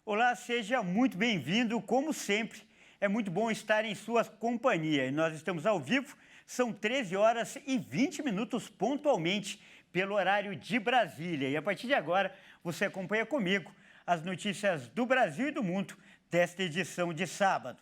Olá, seja muito bem-vindo. Como sempre, é muito bom estar em sua companhia. E nós estamos ao vivo, são 13 horas e 20 minutos pontualmente pelo horário de Brasília. E a partir de agora, você acompanha comigo as notícias do Brasil e do mundo desta edição de sábado.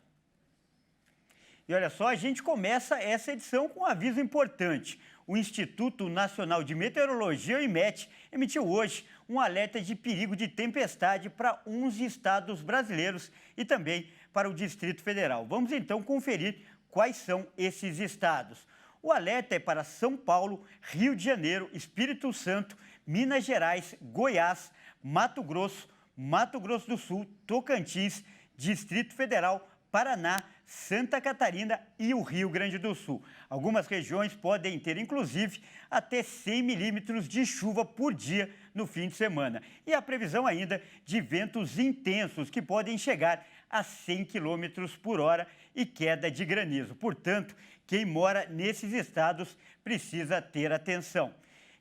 E olha só, a gente começa essa edição com um aviso importante. O Instituto Nacional de Meteorologia, o IMET, emitiu hoje um alerta de perigo de tempestade para 11 estados brasileiros e também para o Distrito Federal. Vamos então conferir quais são esses estados. O alerta é para São Paulo, Rio de Janeiro, Espírito Santo, Minas Gerais, Goiás, Mato Grosso do Sul, Tocantins, Distrito Federal, Paraná, Santa Catarina e o Rio Grande do Sul. Algumas regiões podem ter, inclusive, até 100 milímetros de chuva por dia no fim de semana. E a previsão ainda de ventos intensos que podem chegar a 100 quilômetros por hora e queda de granizo. Portanto, quem mora nesses estados precisa ter atenção.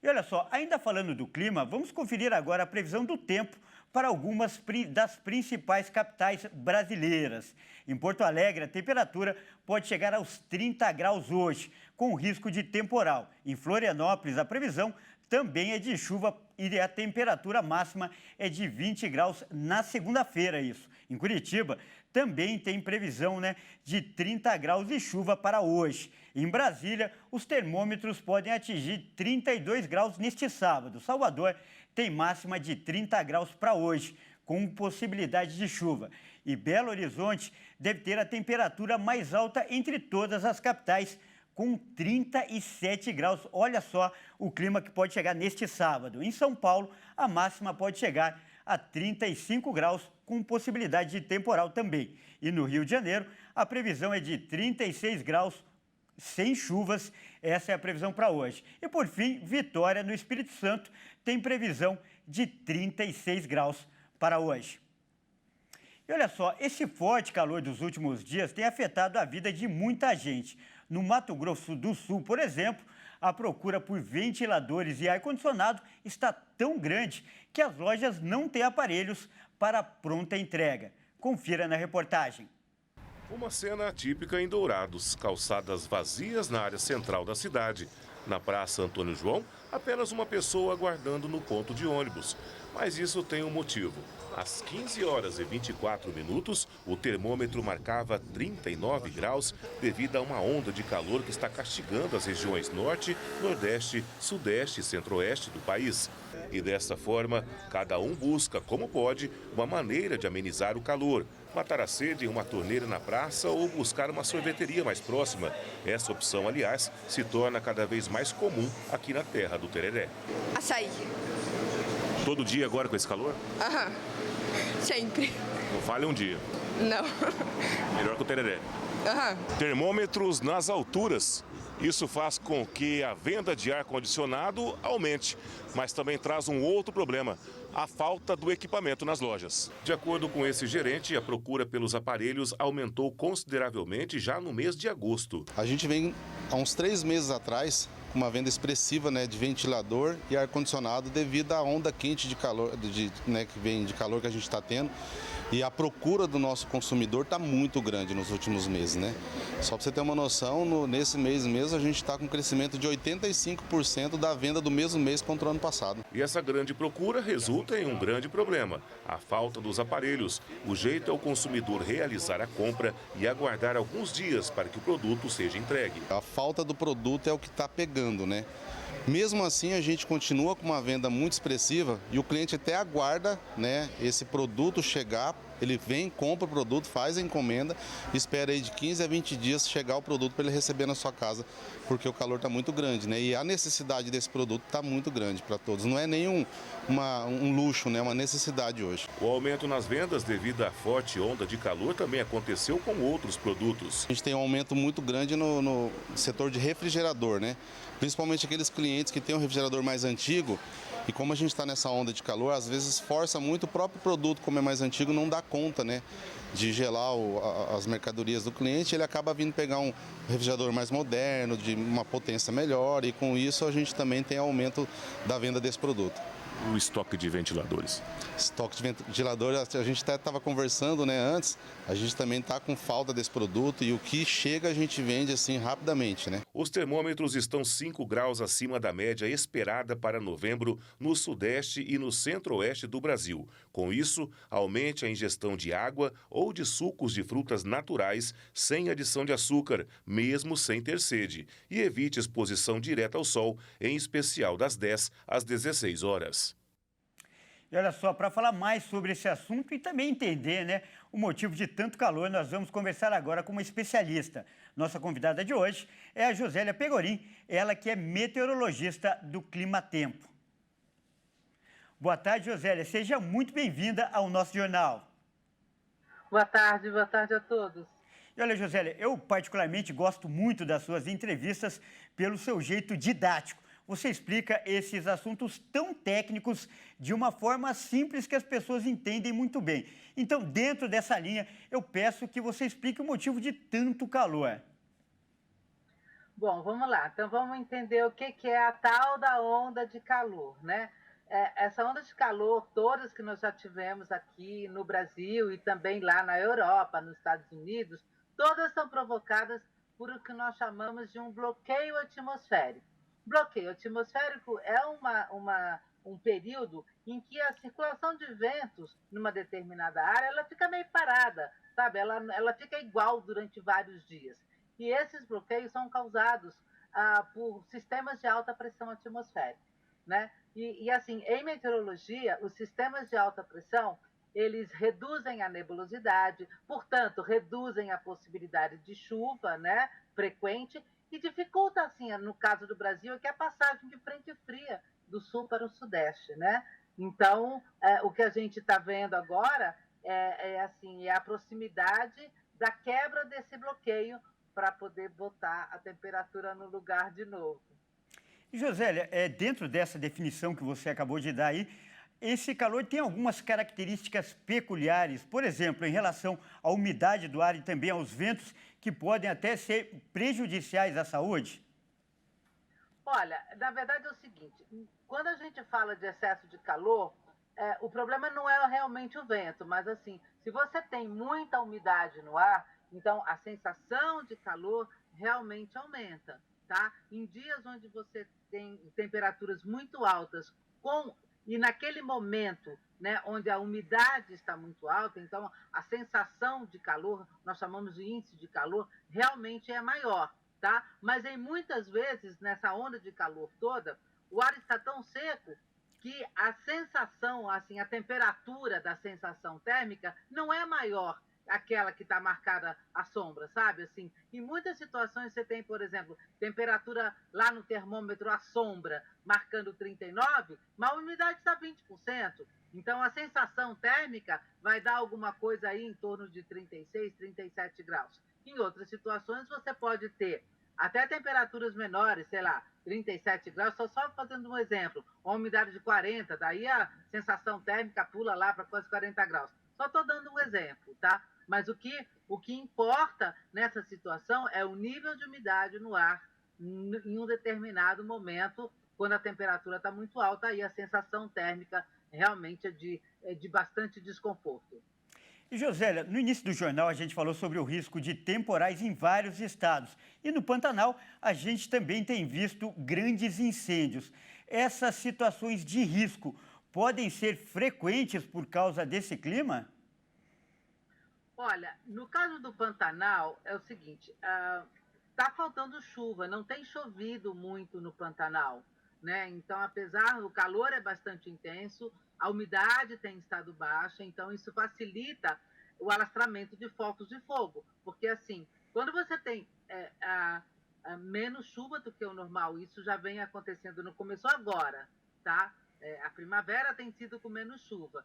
E olha só, ainda falando do clima, vamos conferir agora a previsão do tempo para algumas das principais capitais brasileiras. Em Porto Alegre, a temperatura pode chegar aos 30 graus hoje, com risco de temporal. Em Florianópolis, a previsão também é de chuva e a temperatura máxima é de 20 graus na segunda-feira, isso. Em Curitiba, também tem previsão, de 30 graus e chuva para hoje. Em Brasília, os termômetros podem atingir 32 graus neste sábado. Salvador tem máxima de 30 graus para hoje, com possibilidade de chuva. E Belo Horizonte deve ter a temperatura mais alta entre todas as capitais, com 37 graus. Olha só o clima que pode chegar neste sábado. Em São Paulo, a máxima pode chegar a 35 graus, com possibilidade de temporal também. E no Rio de Janeiro, a previsão é de 36 graus, sem chuvas. Essa é a previsão para hoje. E por fim, Vitória, no Espírito Santo, tem previsão de 36 graus para hoje. E olha só, esse forte calor dos últimos dias tem afetado a vida de muita gente. No Mato Grosso do Sul, por exemplo, a procura por ventiladores e ar-condicionado está tão grande que as lojas não têm aparelhos para pronta entrega. Confira na reportagem. Uma cena atípica em Dourados, calçadas vazias na área central da cidade. Na Praça Antônio João, apenas uma pessoa aguardando no ponto de ônibus. Mas isso tem um motivo. Às 15 horas e 24 minutos, o termômetro marcava 39 graus devido a uma onda de calor que está castigando as regiões norte, nordeste, sudeste e centro-oeste do país. E dessa forma, cada um busca, como pode, uma maneira de amenizar o calor. Matar a sede em uma torneira na praça ou buscar uma sorveteria mais próxima. Essa opção, aliás, se torna cada vez mais comum aqui na terra do tereré. Açaí. Todo dia agora com esse calor? Aham, sempre. Não falha um dia. Não. Melhor que o tereré. Aham. Termômetros nas alturas. Isso faz com que a venda de ar-condicionado aumente, mas também traz um outro problema, a falta do equipamento nas lojas. De acordo com esse gerente, a procura pelos aparelhos aumentou consideravelmente já no mês de agosto. A gente vem há uns 3 meses atrás com uma venda expressiva de ventilador e ar-condicionado devido à onda quente de calor, que vem de calor que a gente está tendo. E a procura do nosso consumidor está muito grande nos últimos meses, Só para você ter uma noção, nesse mês mesmo a gente está com um crescimento de 85% da venda do mesmo mês contra o ano passado. E essa grande procura resulta em um grande problema, a falta dos aparelhos. O jeito é o consumidor realizar a compra e aguardar alguns dias para que o produto seja entregue. A falta do produto é o que está pegando, Mesmo assim, a gente continua com uma venda muito expressiva e o cliente até aguarda, esse produto chegar. Ele vem, compra o produto, faz a encomenda, espera aí de 15 a 20 dias chegar o produto para ele receber na sua casa, porque o calor está muito grande, E a necessidade desse produto está muito grande para todos. Não é nem um luxo, é uma necessidade hoje. O aumento nas vendas devido à forte onda de calor também aconteceu com outros produtos. A gente tem um aumento muito grande no setor de refrigerador, Principalmente aqueles clientes que têm um refrigerador mais antigo. E como a gente está nessa onda de calor, às vezes força muito o próprio produto, como é mais antigo, não dá conta, de gelar as mercadorias do cliente. Ele acaba vindo pegar um refrigerador mais moderno, de uma potência melhor, e com isso a gente também tem aumento da venda desse produto. o estoque de ventiladores? Estoque de ventilador, a gente até estava conversando, né, antes, a gente também está com falta desse produto e o que chega a gente vende assim rapidamente, né? Os termômetros estão 5 graus acima da média esperada para novembro no sudeste e no centro-oeste do Brasil. Com isso, aumente a ingestão de água ou de sucos de frutas naturais sem adição de açúcar, mesmo sem ter sede, e evite exposição direta ao sol, em especial das 10 às 16 horas. E olha só, para falar mais sobre esse assunto e também entender, né, o motivo de tanto calor, nós vamos conversar agora com uma especialista. Nossa convidada de hoje é a Josélia Pegorim, ela que é meteorologista do Clima Tempo. Boa tarde, Josélia. Seja muito bem-vinda ao nosso jornal. Boa tarde a todos. E olha, Josélia, eu particularmente gosto muito das suas entrevistas pelo seu jeito didático. Você explica esses assuntos tão técnicos de uma forma simples que as pessoas entendem muito bem. Então, dentro dessa linha, eu peço que você explique o motivo de tanto calor. Bom, vamos lá. Então, vamos entender o que é a tal da onda de calor, né? Essa onda de calor, todas que nós já tivemos aqui no Brasil e também lá na Europa, nos Estados Unidos, todas são provocadas por o que nós chamamos de um bloqueio atmosférico. Bloqueio atmosférico é um período em que a circulação de ventos numa determinada área ela fica meio parada, sabe? Ela fica igual durante vários dias. E esses bloqueios são causados por sistemas de alta pressão atmosférica, né? E assim, em meteorologia, os sistemas de alta pressão, eles reduzem a nebulosidade, portanto, reduzem a possibilidade de chuva, né, frequente, e dificulta, assim, no caso do Brasil, que é a passagem de frente fria do sul para o sudeste, né? Então, o que a gente está vendo agora é a proximidade da quebra desse bloqueio para poder botar a temperatura no lugar de novo. E, Josélia, dentro dessa definição que você acabou de dar aí, esse calor tem algumas características peculiares, por exemplo, em relação à umidade do ar e também aos ventos, que podem até ser prejudiciais à saúde? Olha, na verdade é o seguinte, quando a gente fala de excesso de calor, o problema não é realmente o vento, mas assim, se você tem muita umidade no ar, então a sensação de calor realmente aumenta, tá? Em dias onde você tem temperaturas muito altas e naquele momento, né, onde a umidade está muito alta, então a sensação de calor, nós chamamos de índice de calor, realmente é maior, tá? Mas em muitas vezes, nessa onda de calor toda, o ar está tão seco que a sensação, assim, a temperatura da sensação térmica não é maior aquela que está marcada à sombra, sabe? Assim, em muitas situações você tem, por exemplo, temperatura lá no termômetro à sombra, marcando 39, mas a umidade está 20%. Então, a sensação térmica vai dar alguma coisa aí em torno de 36, 37 graus. Em outras situações, você pode ter até temperaturas menores, sei lá, 37 graus, só fazendo um exemplo, uma umidade de 40, daí a sensação térmica pula lá para quase 40 graus. Só estou dando um exemplo, tá? Mas o que importa nessa situação é o nível de umidade no ar em um determinado momento, quando a temperatura está muito alta, aí a sensação térmica realmente é de bastante desconforto. E, Josélia, no início do jornal a gente falou sobre o risco de temporais em vários estados. E no Pantanal a gente também tem visto grandes incêndios. Essas situações de risco podem ser frequentes por causa desse clima? Olha, no caso do Pantanal, é o seguinte, está faltando chuva, não tem chovido muito no Pantanal, né? Então, apesar do calor é bastante intenso, a umidade tem estado baixa, então isso facilita o alastramento de focos de fogo, porque assim, quando você tem menos chuva do que o normal, isso já vem acontecendo, não começou agora, tá? A primavera tem sido com menos chuva.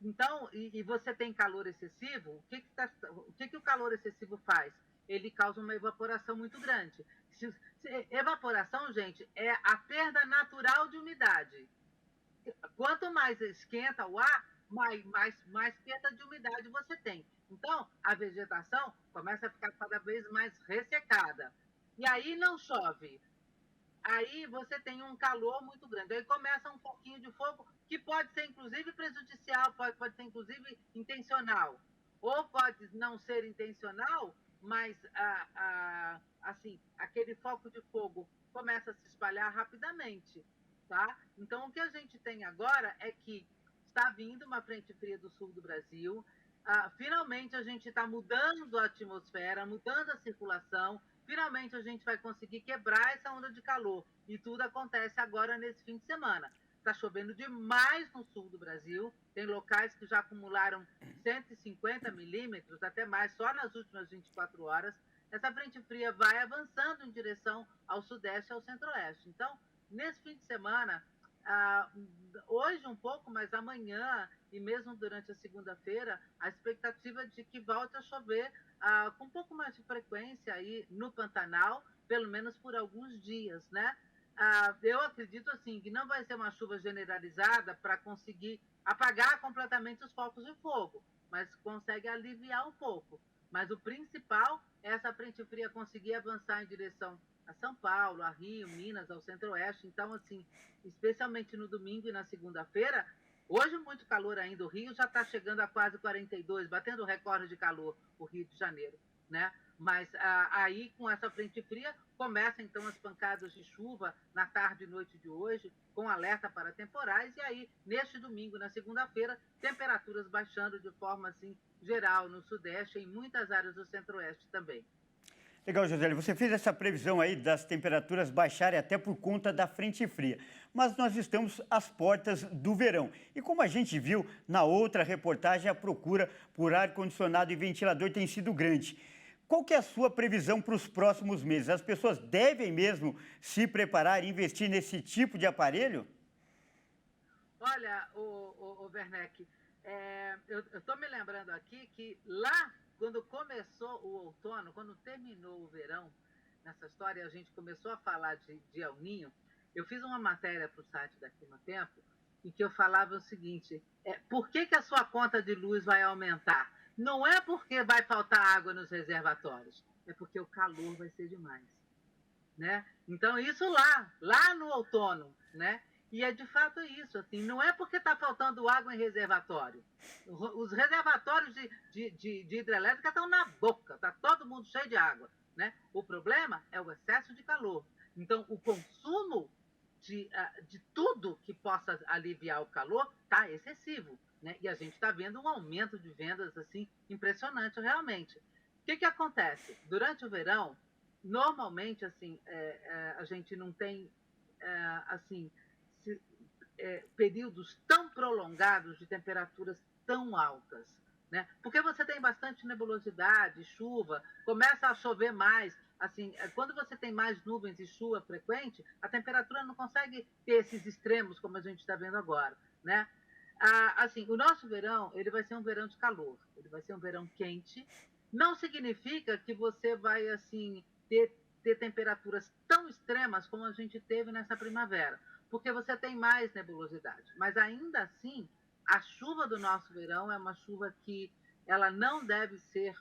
Então, e você tem calor excessivo, o que o calor excessivo faz? Ele causa uma evaporação muito grande. Evaporação, gente, é a perda natural de umidade. Quanto mais esquenta o ar, mais perda de umidade você tem. Então, a vegetação começa a ficar cada vez mais ressecada. E aí não chove. aí você tem um calor muito grande. Aí começa um pouquinho de fogo, que pode ser inclusive prejudicial, pode ser inclusive intencional. Ou pode não ser intencional, mas assim, aquele foco de fogo começa a se espalhar rapidamente, tá? Então, o que a gente tem agora é que está vindo uma frente fria do sul do Brasil. Finalmente, a gente está mudando a atmosfera, mudando a circulação. Finalmente, a gente vai conseguir quebrar essa onda de calor. E tudo acontece agora nesse fim de semana. Está chovendo demais no sul do Brasil. Tem locais que já acumularam 150 milímetros, até mais, só nas últimas 24 horas. Essa frente fria vai avançando em direção ao sudeste e ao centro-oeste. Então, nesse fim de semana, hoje um pouco, mas amanhã e mesmo durante a segunda-feira, a expectativa de que volte a chover com um pouco mais de frequência aí no Pantanal, pelo menos por alguns dias, né? Eu acredito assim que não vai ser uma chuva generalizada para conseguir apagar completamente os focos de fogo, mas consegue aliviar um pouco. Mas o principal é essa frente fria conseguir avançar em direção a São Paulo, a Rio, Minas, ao centro-oeste. Então, assim, especialmente no domingo e na segunda-feira, hoje muito calor ainda. O Rio já está chegando a quase 42, batendo o recorde de calor, o Rio de Janeiro, né? Mas aí, com essa frente fria, começam então as pancadas de chuva na tarde e noite de hoje, com alerta para temporais. E aí, neste domingo, na segunda-feira, temperaturas baixando de forma assim geral no sudeste e em muitas áreas do centro-oeste também. Legal, Josélia. Você fez essa previsão aí das temperaturas baixarem até por conta da frente fria. Mas nós estamos às portas do verão. E como a gente viu na outra reportagem, a procura por ar-condicionado e ventilador tem sido grande. Qual que é a sua previsão para os próximos meses? As pessoas devem mesmo se preparar e investir nesse tipo de aparelho? Olha, o Werneck, eu estou me lembrando aqui que lá, quando começou o outono, quando terminou o verão, nessa história a gente começou a falar de El Niño, eu fiz uma matéria para o site da Climatempo em que eu falava o seguinte, por que a sua conta de luz vai aumentar? Não é porque vai faltar água nos reservatórios, é porque o calor vai ser demais, né? Então, isso lá no outono, né? E é de fato isso, assim, não é porque está faltando água em reservatório. Os reservatórios de hidrelétrica estão na boca, está todo mundo cheio de água, né? O problema é o excesso de calor. Então, o consumo de tudo que possa aliviar o calor está excessivo, né? E a gente está vendo um aumento de vendas assim impressionante realmente. O que acontece? Durante o verão, normalmente assim, a gente não tem assim períodos tão prolongados de temperaturas tão altas, né? Porque você tem bastante nebulosidade, chuva, começa a chover mais. Assim, quando você tem mais nuvens e chuva frequente, a temperatura não consegue ter esses extremos como a gente está vendo agora, né? Assim, o nosso verão, ele vai ser um verão de calor, ele vai ser um verão quente. Não significa que você vai, assim, ter temperaturas tão extremas como a gente teve nessa primavera, porque você tem mais nebulosidade. Mas, ainda assim, a chuva do nosso verão é uma chuva que ela não deve ser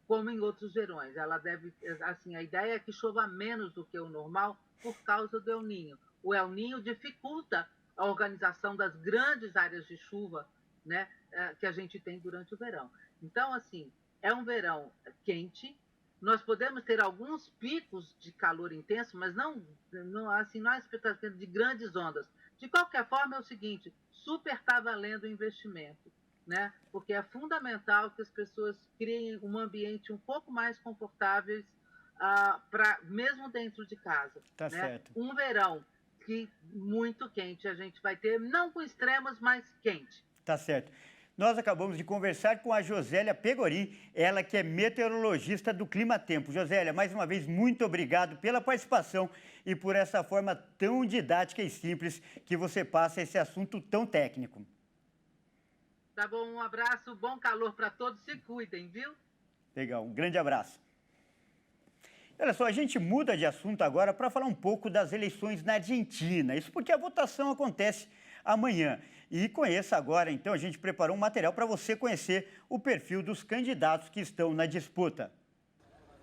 como em outros verões. Ela deve, assim, a ideia é que chova menos do que o normal por causa do El Niño. O El Niño dificulta a organização das grandes áreas de chuva, né, que a gente tem durante o verão. Então, assim, é um verão quente. Nós podemos ter alguns picos de calor intenso, mas não assim, não é expectativa de grandes ondas. De qualquer forma, é o seguinte, super está valendo o investimento, né? Porque é fundamental que as pessoas criem um ambiente um pouco mais confortável, mesmo dentro de casa. Tá, né? certo. Um verão muito quente a gente vai ter, não com extremos, mas quente. Tá certo. Nós acabamos de conversar com a Josélia Pegorim, ela que é meteorologista do Climatempo. Josélia, mais uma vez, muito obrigado pela participação e por essa forma tão didática e simples que você passa esse assunto tão técnico. Tá bom, um abraço, bom calor para todos, se cuidem, viu? Legal, um grande abraço. Olha só, a gente muda de assunto agora para falar um pouco das eleições na Argentina. Isso porque a votação acontece amanhã. E conheça agora, então, a gente preparou um material para você conhecer o perfil dos candidatos que estão na disputa.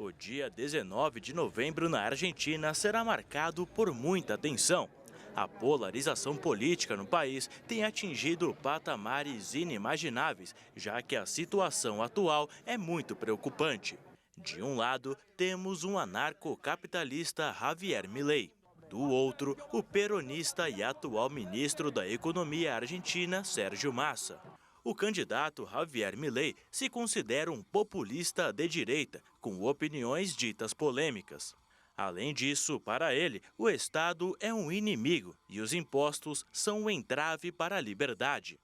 O dia 19 de novembro na Argentina será marcado por muita tensão. A polarização política no país tem atingido patamares inimagináveis, já que a situação atual é muito preocupante. De um lado, temos um anarcocapitalista Javier Milei. Do outro, o peronista e atual ministro da Economia argentina, Sérgio Massa. O candidato Javier Milei se considera um populista de direita, com opiniões ditas polêmicas. Além disso, para ele, o Estado é um inimigo e os impostos são um entrave para a liberdade.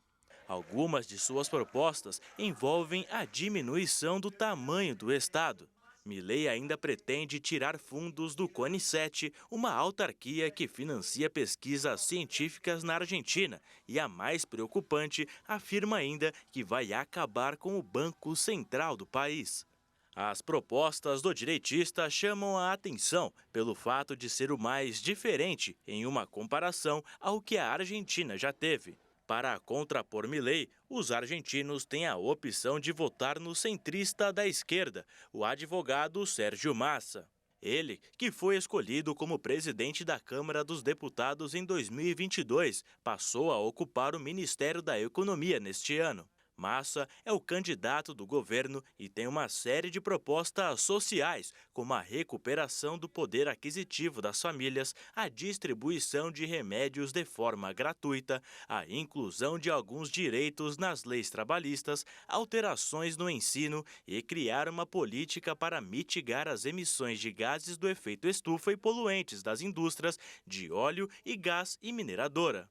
Algumas de suas propostas envolvem a diminuição do tamanho do Estado. Milei ainda pretende tirar fundos do CONICET, uma autarquia que financia pesquisas científicas na Argentina. E a mais preocupante, afirma ainda que vai acabar com o Banco Central do país. As propostas do direitista chamam a atenção pelo fato de ser o mais diferente em uma comparação ao que a Argentina já teve. Para contrapor Milei, os argentinos têm a opção de votar no centrista da esquerda, o advogado Sérgio Massa. Ele, que foi escolhido como presidente da Câmara dos Deputados em 2022, passou a ocupar o Ministério da Economia neste ano. Massa é o candidato do governo e tem uma série de propostas sociais, como a recuperação do poder aquisitivo das famílias, a distribuição de remédios de forma gratuita, a inclusão de alguns direitos nas leis trabalhistas, alterações no ensino e criar uma política para mitigar as emissões de gases do efeito estufa e poluentes das indústrias de óleo e gás e mineradora.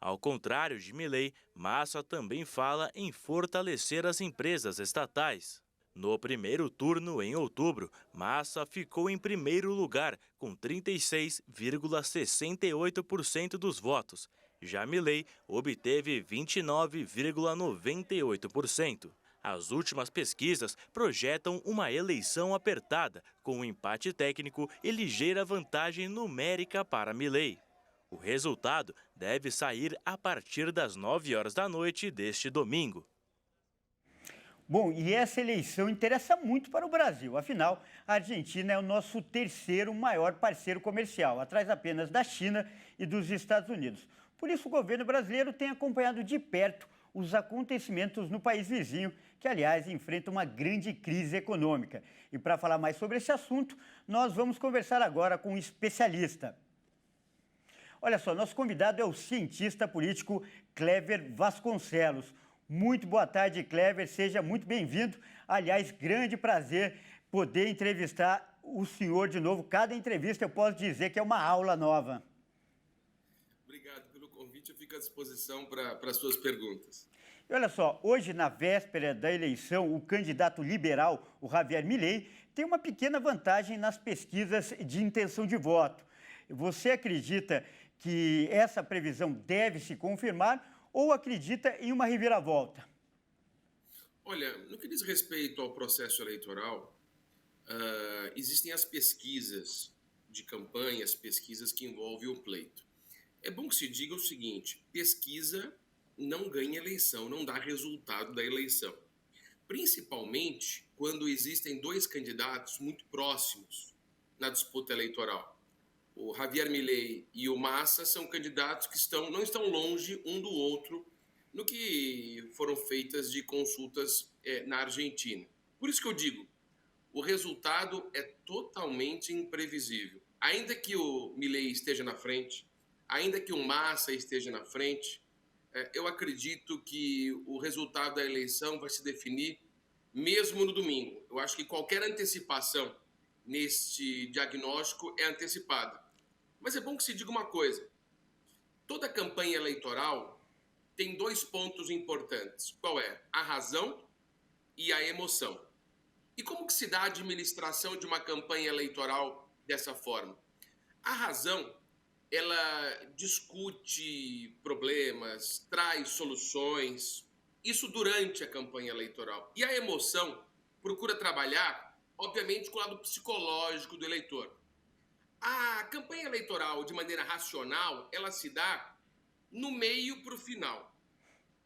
Ao contrário de Milei, Massa também fala em fortalecer as empresas estatais. No primeiro turno, em outubro, Massa ficou em primeiro lugar, com 36,68% dos votos. Já Milei obteve 29,98%. As últimas pesquisas projetam uma eleição apertada, com um empate técnico e ligeira vantagem numérica para Milei. O resultado deve sair a partir das 9 horas da noite deste domingo. Bom, e essa eleição interessa muito para o Brasil. Afinal, a Argentina é o nosso terceiro maior parceiro comercial, atrás apenas da China e dos Estados Unidos. Por isso, o governo brasileiro tem acompanhado de perto os acontecimentos no país vizinho, que, aliás, enfrenta uma grande crise econômica. E para falar mais sobre esse assunto, nós vamos conversar agora com um especialista. Olha só, nosso convidado é o cientista político Clever Vasconcelos. Muito boa tarde, Clever, seja muito bem-vindo. Aliás, grande prazer poder entrevistar o senhor de novo. Cada entrevista eu posso dizer que é uma aula nova. Obrigado pelo convite, eu fico à disposição para as suas perguntas. E olha só, hoje, na véspera da eleição, o candidato liberal, o Javier Milei, tem uma pequena vantagem nas pesquisas de intenção de voto. Você acredita que essa previsão deve se confirmar ou acredita em uma reviravolta? Olha, no que diz respeito ao processo eleitoral, existem as pesquisas de campanha, as pesquisas que envolvem o pleito. É bom que se diga o seguinte, pesquisa não ganha eleição, não dá resultado da eleição. Principalmente quando existem dois candidatos muito próximos na disputa eleitoral. O Javier Milei e o Massa são candidatos que não estão longe um do outro no que foram feitas de consultas na Argentina. Por isso que eu digo, o resultado é totalmente imprevisível. Ainda que o Milei esteja na frente, ainda que o Massa esteja na frente, eu acredito que o resultado da eleição vai se definir mesmo no domingo. Eu acho que qualquer antecipação neste diagnóstico é antecipada. Mas é bom que se diga uma coisa. Toda campanha eleitoral tem dois pontos importantes. Qual é? A razão e a emoção. E como que se dá a administração de uma campanha eleitoral dessa forma? A razão, ela discute problemas, traz soluções, isso durante a campanha eleitoral. E a emoção procura trabalhar, obviamente, com o lado psicológico do eleitor. A campanha eleitoral, de maneira racional, ela se dá no meio para o final.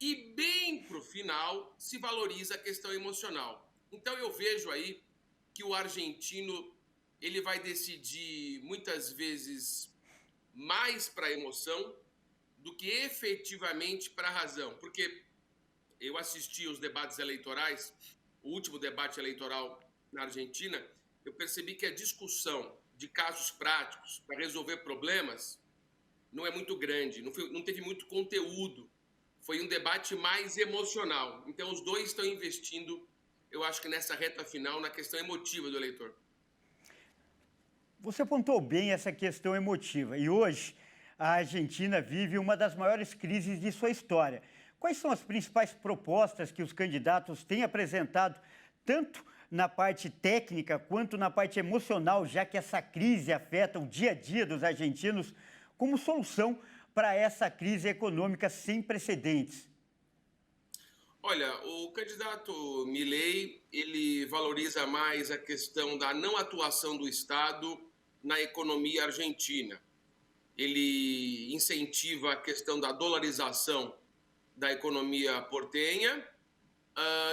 E bem para o final se valoriza a questão emocional. Então eu vejo aí que o argentino ele vai decidir muitas vezes mais para a emoção do que efetivamente para a razão. Porque eu assisti os debates eleitorais, o último debate eleitoral na Argentina, eu percebi que a discussão de casos práticos para resolver problemas não é muito grande, não teve muito conteúdo. Foi um debate mais emocional. Então, os dois estão investindo, eu acho que nessa reta final, na questão emotiva do eleitor. Você apontou bem essa questão emotiva e hoje a Argentina vive uma das maiores crises de sua história. Quais são as principais propostas que os candidatos têm apresentado, tanto na parte técnica quanto na parte emocional, já que essa crise afeta o dia a dia dos argentinos, como solução para essa crise econômica sem precedentes? Olha, o candidato Milei, ele valoriza mais a questão da não atuação do Estado na economia argentina. Ele incentiva a questão da dolarização da economia portenha.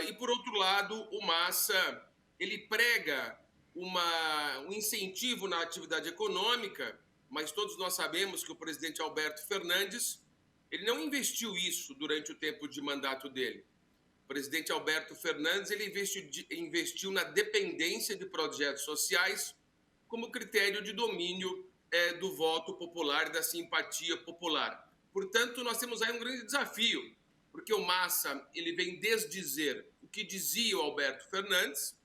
E, por outro lado, o Massa, ele prega um incentivo na atividade econômica, mas todos nós sabemos que o presidente Alberto Fernandes, ele não investiu isso durante o tempo de mandato dele. O presidente Alberto Fernandes, ele investiu na dependência de projetos sociais como critério de domínio do voto popular e da simpatia popular. Portanto, nós temos aí um grande desafio, porque o Massa ele vem desdizer o que dizia o Alberto Fernandes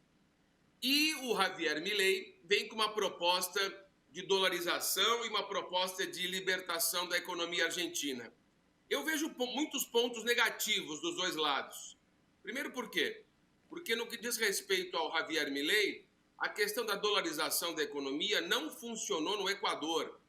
e o Javier Milei vem com uma proposta de dolarização e uma proposta de libertação da economia argentina. Eu vejo muitos pontos negativos dos dois lados. Primeiro, por quê? Porque no que diz respeito ao Javier Milei, a questão da dolarização da economia não funcionou no Equador.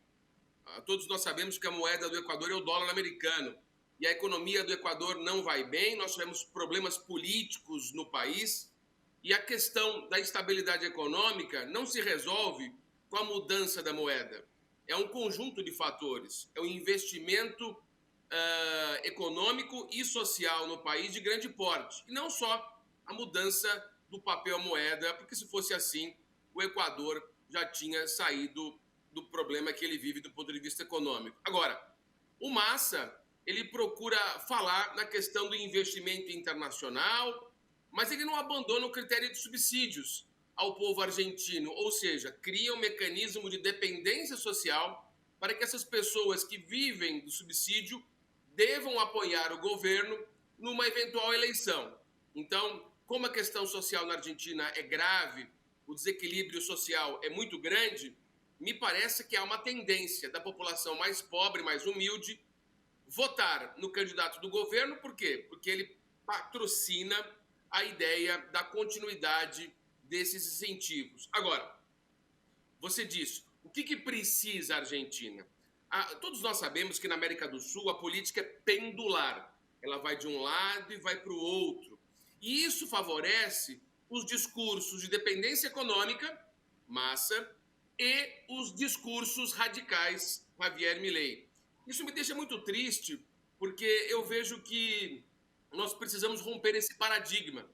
Todos nós sabemos que a moeda do Equador é o dólar americano. E a economia do Equador não vai bem, nós tivemos problemas políticos no país. E a questão da estabilidade econômica não se resolve com a mudança da moeda. É um conjunto de fatores. É um investimento econômico e social no país de grande porte. E não só a mudança do papel moeda, porque se fosse assim, o Equador já tinha saído do problema que ele vive do ponto de vista econômico. Agora, o Massa, ele procura falar na questão do investimento internacional, mas ele não abandona o critério de subsídios ao povo argentino, ou seja, cria um mecanismo de dependência social para que essas pessoas que vivem do subsídio devam apoiar o governo numa eventual eleição. Então, como a questão social na Argentina é grave, o desequilíbrio social é muito grande, me parece que há uma tendência da população mais pobre, mais humilde, votar no candidato do governo. Por quê? Porque ele patrocina a ideia da continuidade desses incentivos. Agora, você disse, o que precisa a Argentina? Todos nós sabemos que na América do Sul a política é pendular. Ela vai de um lado e vai para o outro. E isso favorece os discursos de dependência econômica, Massa, e os discursos radicais, Javier Milei. Isso me deixa muito triste, porque eu vejo que nós precisamos romper esse paradigma.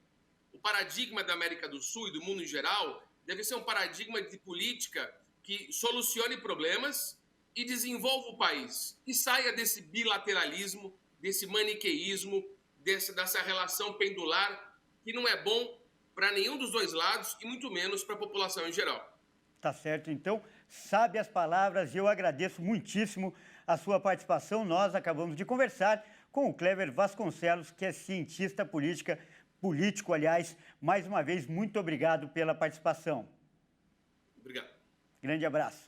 O paradigma da América do Sul e do mundo em geral deve ser um paradigma de política que solucione problemas e desenvolva o país. E saia desse bilateralismo, desse maniqueísmo, dessa relação pendular, que não é bom para nenhum dos dois lados e muito menos para a população em geral. Tá certo, então, sabe as palavras e eu agradeço muitíssimo a sua participação. Nós acabamos de conversar com o Cleber Vasconcelos, que é cientista político, aliás. Mais uma vez, muito obrigado pela participação. Obrigado. Grande abraço.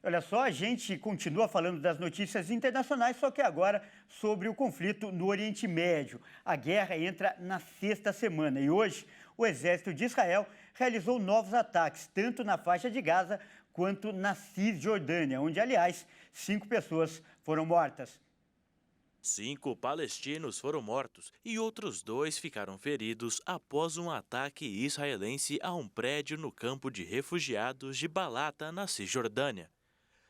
Olha só, a gente continua falando das notícias internacionais, só que agora sobre o conflito no Oriente Médio. A guerra entra na 6ª semana e hoje o exército de Israel realizou novos ataques, tanto na faixa de Gaza quanto na Cisjordânia, onde, aliás, 5 pessoas foram mortas. 5 palestinos foram mortos e outros 2 ficaram feridos após um ataque israelense a um prédio no campo de refugiados de Balata, na Cisjordânia.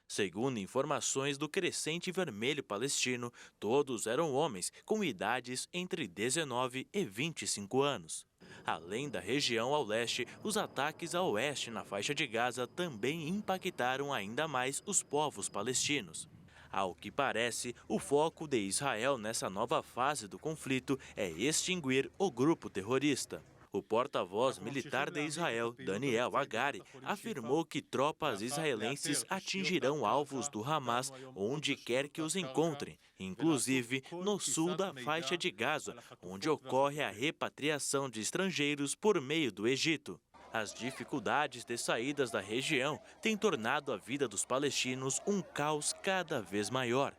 Segundo informações do Crescente Vermelho Palestino, todos eram homens com idades entre 19 e 25 anos. Além da região ao leste, os ataques a oeste na faixa de Gaza também impactaram ainda mais os povos palestinos. Ao que parece, o foco de Israel nessa nova fase do conflito é extinguir o grupo terrorista. O porta-voz militar de Israel, Daniel Hagari, afirmou que tropas israelenses atingirão alvos do Hamas onde quer que os encontrem, inclusive no sul da faixa de Gaza, onde ocorre a repatriação de estrangeiros por meio do Egito. As dificuldades de saídas da região têm tornado a vida dos palestinos um caos cada vez maior.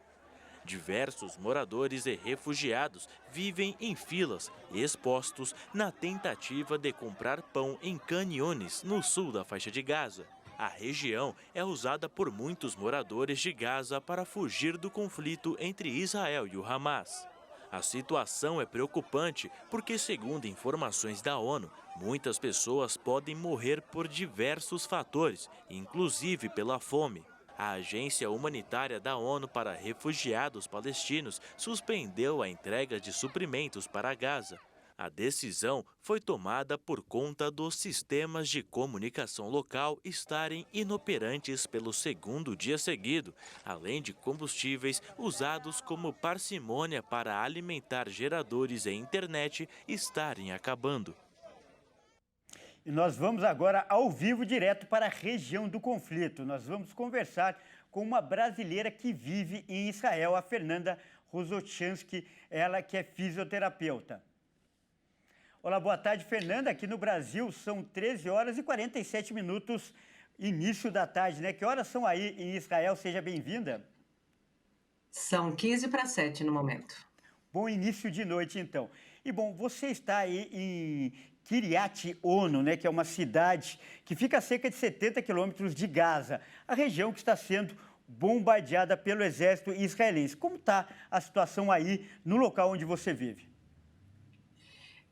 Diversos moradores e refugiados vivem em filas, expostos na tentativa de comprar pão em Khan Younis, no sul da faixa de Gaza. A região é usada por muitos moradores de Gaza para fugir do conflito entre Israel e o Hamas. A situação é preocupante porque, segundo informações da ONU, muitas pessoas podem morrer por diversos fatores, inclusive pela fome. A Agência Humanitária da ONU para Refugiados Palestinos suspendeu a entrega de suprimentos para Gaza. A decisão foi tomada por conta dos sistemas de comunicação local estarem inoperantes pelo segundo dia seguido, além de combustíveis usados como parcimônia para alimentar geradores e internet estarem acabando. E nós vamos agora ao vivo direto para a região do conflito. Nós vamos conversar com uma brasileira que vive em Israel, a Fernanda Rosochansky, ela que é fisioterapeuta. Olá, boa tarde, Fernanda. Aqui no Brasil são 13 horas e 47 minutos, início da tarde, né? Que horas são aí em Israel? Seja bem-vinda. São 15 para 7 no momento. Bom início de noite, então. E, bom, você está aí em Kiryat Ono, né, que é uma cidade que fica a cerca de 70 quilômetros de Gaza, a região que está sendo bombardeada pelo exército israelense. Como está a situação aí no local onde você vive?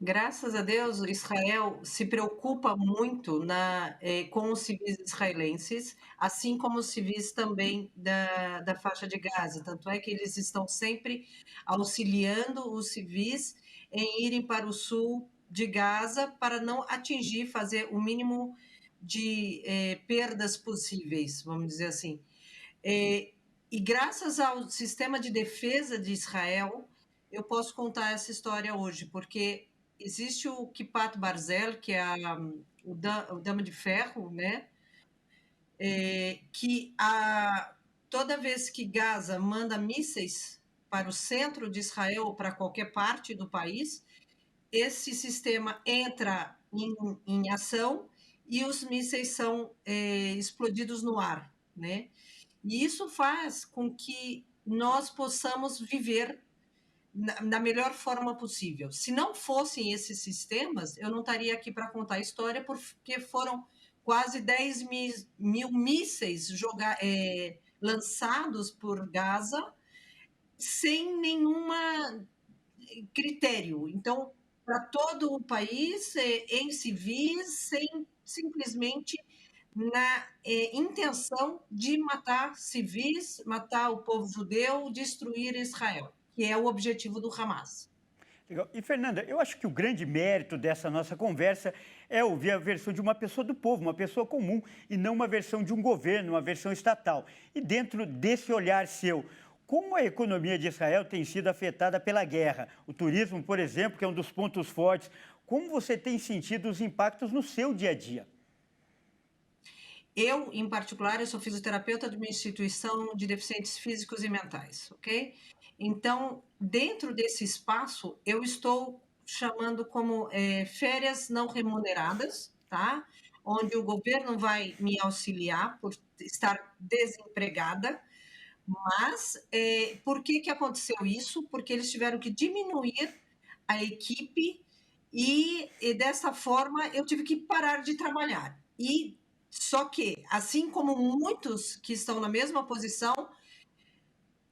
Graças a Deus, Israel se preocupa muito com os civis israelenses, assim como os civis também da faixa de Gaza. Tanto é que eles estão sempre auxiliando os civis em irem para o sul de Gaza para não atingir, fazer o mínimo de perdas possíveis, vamos dizer assim. E graças ao sistema de defesa de Israel, eu posso contar essa história hoje, porque existe o Kipat Barzel, que é o Dama de Ferro, né? Que toda vez que Gaza manda mísseis para o centro de Israel ou para qualquer parte do país, esse sistema entra em ação e os mísseis são explodidos no ar, né? E isso faz com que nós possamos viver na melhor forma possível. Se não fossem esses sistemas, eu não estaria aqui para contar a história, porque foram quase 10 mil mísseis lançados por Gaza sem nenhum critério. Então, para todo o país, em civis, simplesmente na intenção de matar civis, matar o povo judeu, destruir Israel, que é o objetivo do Hamas. Legal. E, Fernanda, eu acho que o grande mérito dessa nossa conversa é ouvir a versão de uma pessoa do povo, uma pessoa comum, e não uma versão de um governo, uma versão estatal. E dentro desse olhar seu, como a economia de Israel tem sido afetada pela guerra? O turismo, por exemplo, que é um dos pontos fortes. Como você tem sentido os impactos no seu dia a dia? Eu, em particular, eu sou fisioterapeuta de uma instituição de deficientes físicos e mentais, ok? Então, dentro desse espaço, eu estou chamando como férias não remuneradas, tá? Onde o governo vai me auxiliar por estar desempregada. Mas, por que aconteceu isso? Porque eles tiveram que diminuir a equipe e dessa forma, eu tive que parar de trabalhar. Só que, assim como muitos que estão na mesma posição,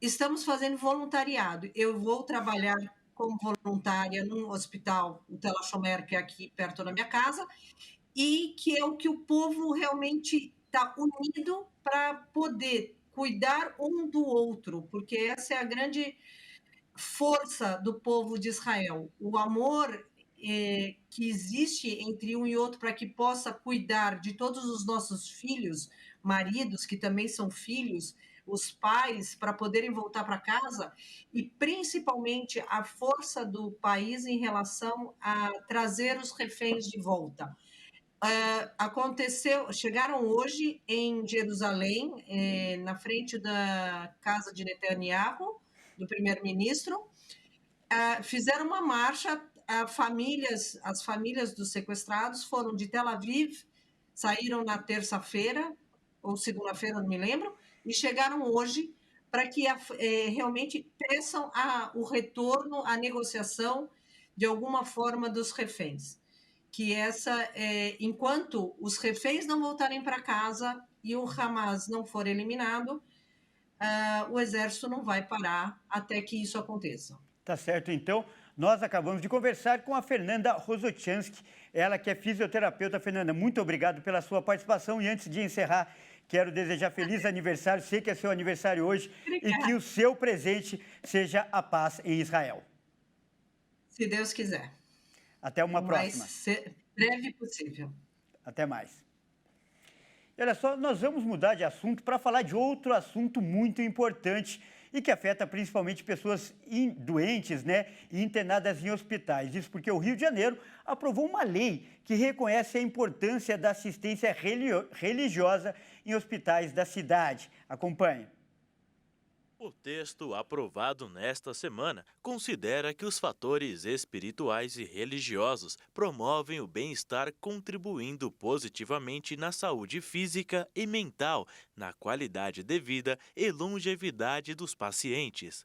estamos fazendo voluntariado. Eu vou trabalhar como voluntária num hospital, o Tel HaShomer, que é aqui perto da minha casa, e que é o que o povo realmente está unido para poder cuidar um do outro, porque essa é a grande força do povo de Israel. O amor que existe entre um e outro para que possa cuidar de todos os nossos filhos, maridos que também são filhos, os pais, para poderem voltar para casa, e principalmente a força do país em relação a trazer os reféns de volta. Chegaram hoje em Jerusalém, na frente da casa de Netanyahu, do primeiro-ministro, fizeram uma marcha, as famílias dos sequestrados foram de Tel Aviv, saíram na terça-feira, ou segunda-feira, não me lembro, e chegaram hoje para que realmente peçam o retorno, a negociação, de alguma forma, dos reféns. Que enquanto os reféns não voltarem para casa e o Hamas não for eliminado, o exército não vai parar até que isso aconteça. Tá certo, então. Nós acabamos de conversar com a Fernanda Rosochansky, ela que é fisioterapeuta. Fernanda, muito obrigado pela sua participação. E antes de encerrar, quero desejar feliz aniversário. Sei que é seu aniversário hoje. Obrigada. E que o seu presente seja a paz em Israel. Se Deus quiser. Até uma próxima. Breve possível. Até mais. E olha só, nós vamos mudar de assunto para falar de outro assunto muito importante e que afeta principalmente pessoas doentes, né, e internadas em hospitais. Isso porque o Rio de Janeiro aprovou uma lei que reconhece a importância da assistência religiosa em hospitais da cidade. Acompanhe. O texto aprovado nesta semana considera que os fatores espirituais e religiosos promovem o bem-estar, contribuindo positivamente na saúde física e mental, na qualidade de vida e longevidade dos pacientes.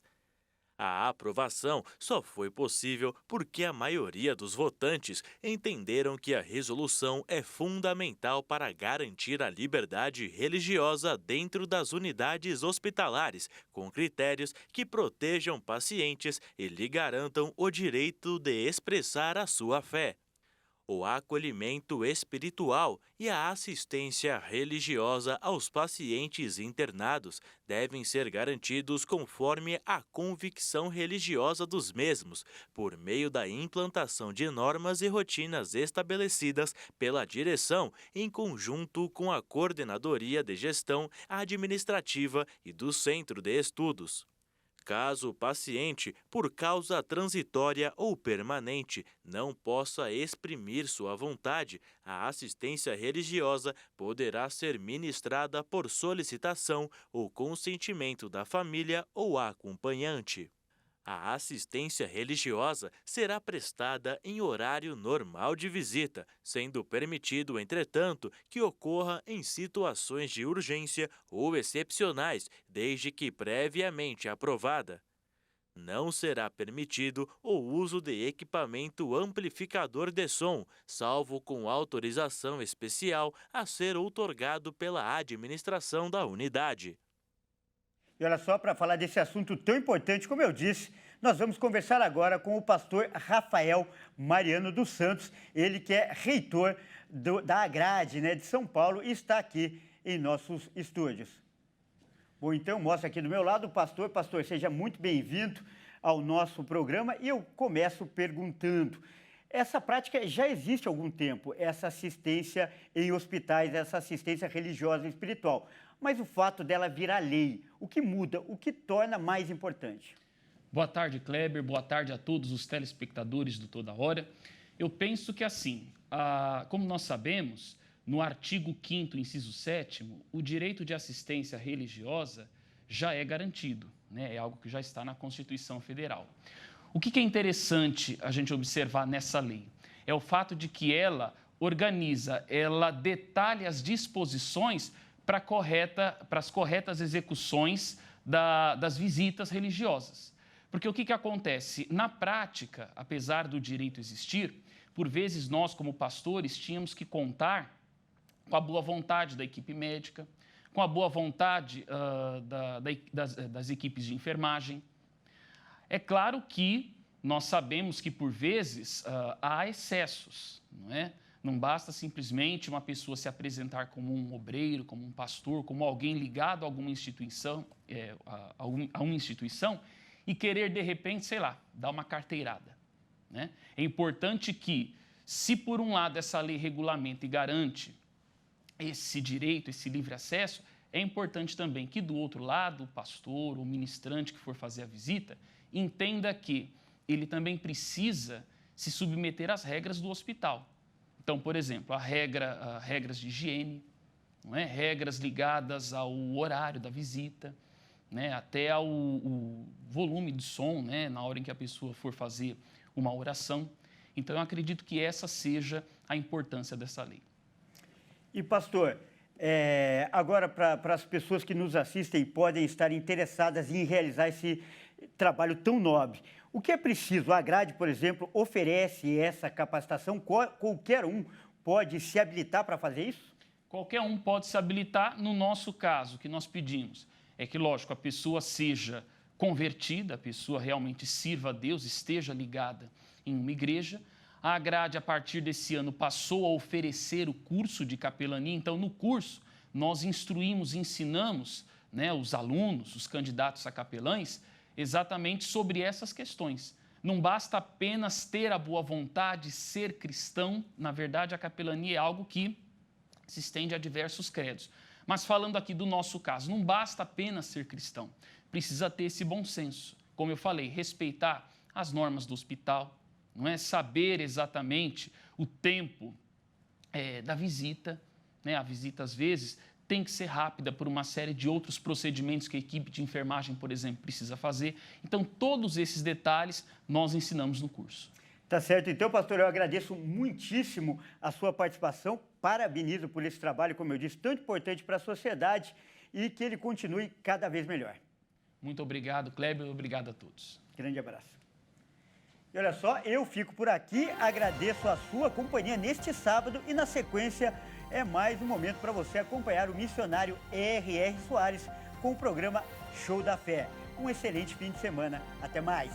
A aprovação só foi possível porque a maioria dos votantes entenderam que a resolução é fundamental para garantir a liberdade religiosa dentro das unidades hospitalares, com critérios que protejam pacientes e lhe garantam o direito de expressar a sua fé. O acolhimento espiritual e a assistência religiosa aos pacientes internados devem ser garantidos conforme a convicção religiosa dos mesmos, por meio da implantação de normas e rotinas estabelecidas pela direção em conjunto com a Coordenadoria de Gestão Administrativa e do Centro de Estudos. Caso o paciente, por causa transitória ou permanente, não possa exprimir sua vontade, a assistência religiosa poderá ser ministrada por solicitação ou consentimento da família ou acompanhante. A assistência religiosa será prestada em horário normal de visita, sendo permitido, entretanto, que ocorra em situações de urgência ou excepcionais, desde que previamente aprovada. Não será permitido o uso de equipamento amplificador de som, salvo com autorização especial a ser outorgado pela administração da unidade. E olha só, para falar desse assunto tão importante, como eu disse, nós vamos conversar agora com o pastor Rafael Mariano dos Santos, ele que é reitor da Agrade, né, de São Paulo, e está aqui em nossos estúdios. Bom, então, mostra aqui do meu lado o pastor. Pastor, seja muito bem-vindo ao nosso programa. E eu começo perguntando, essa prática já existe há algum tempo, essa assistência em hospitais, essa assistência religiosa e espiritual. Mas o fato dela virar lei, o que muda, o que torna mais importante? Boa tarde, Kleber. Boa tarde a todos os telespectadores do Toda Hora. Eu penso que assim, como nós sabemos, no artigo 5º, inciso 7º, o direito de assistência religiosa já é garantido, né? É algo que já está na Constituição Federal. O que é interessante a gente observar nessa lei? É o fato de que ela organiza, ela detalha as disposições para as corretas execuções das visitas religiosas. Porque o que acontece? Na prática, apesar do direito existir, por vezes nós, como pastores, tínhamos que contar com a boa vontade da equipe médica, com a boa vontade das equipes de enfermagem. É claro que nós sabemos que, por vezes, há excessos, não é? Não basta simplesmente uma pessoa se apresentar como um obreiro, como um pastor, como alguém ligado a alguma instituição, a uma instituição, e querer, de repente, sei lá, dar uma carteirada. né? É importante que, se por um lado essa lei regulamenta e garante esse direito, esse livre acesso, é importante também que do outro lado, o pastor, o ministrante que for fazer a visita, entenda que ele também precisa se submeter às regras do hospital. Então, por exemplo, regras de higiene, não é? Regras ligadas ao horário da visita, né? Até ao volume de som, né? Na hora em que a pessoa for fazer uma oração. Então, eu acredito que essa seja a importância dessa lei. E, pastor, agora para as pessoas que nos assistem podem estar interessadas em realizar esse trabalho tão nobre, o que é preciso? A grade, por exemplo, oferece essa capacitação? Qualquer um pode se habilitar para fazer isso? Qualquer um pode se habilitar. No nosso caso, o que nós pedimos é que, lógico, a pessoa seja convertida, a pessoa realmente sirva a Deus, esteja ligada em uma igreja. A grade, a partir desse ano, passou a oferecer o curso de capelania. Então, no curso, nós instruímos, ensinamos, né, os alunos, os candidatos a capelães, exatamente sobre essas questões. Não basta apenas ter a boa vontade, ser cristão. Na verdade, a capelania é algo que se estende a diversos credos. Mas falando aqui do nosso caso, não basta apenas ser cristão. Precisa ter esse bom senso. Como eu falei, respeitar as normas do hospital, não é? Saber exatamente o tempo da visita, né? A visita, às vezes, tem que ser rápida por uma série de outros procedimentos que a equipe de enfermagem, por exemplo, precisa fazer. Então, todos esses detalhes nós ensinamos no curso. Tá certo. Então, pastor, eu agradeço muitíssimo a sua participação, parabenizo por esse trabalho, como eu disse, tão importante para a sociedade e que ele continue cada vez melhor. Muito obrigado, Kleber, obrigado a todos. Grande abraço. E olha só, eu fico por aqui, agradeço a sua companhia neste sábado e na sequência é mais um momento para você acompanhar o missionário R.R. Soares com o programa Show da Fé. Um excelente fim de semana. Até mais.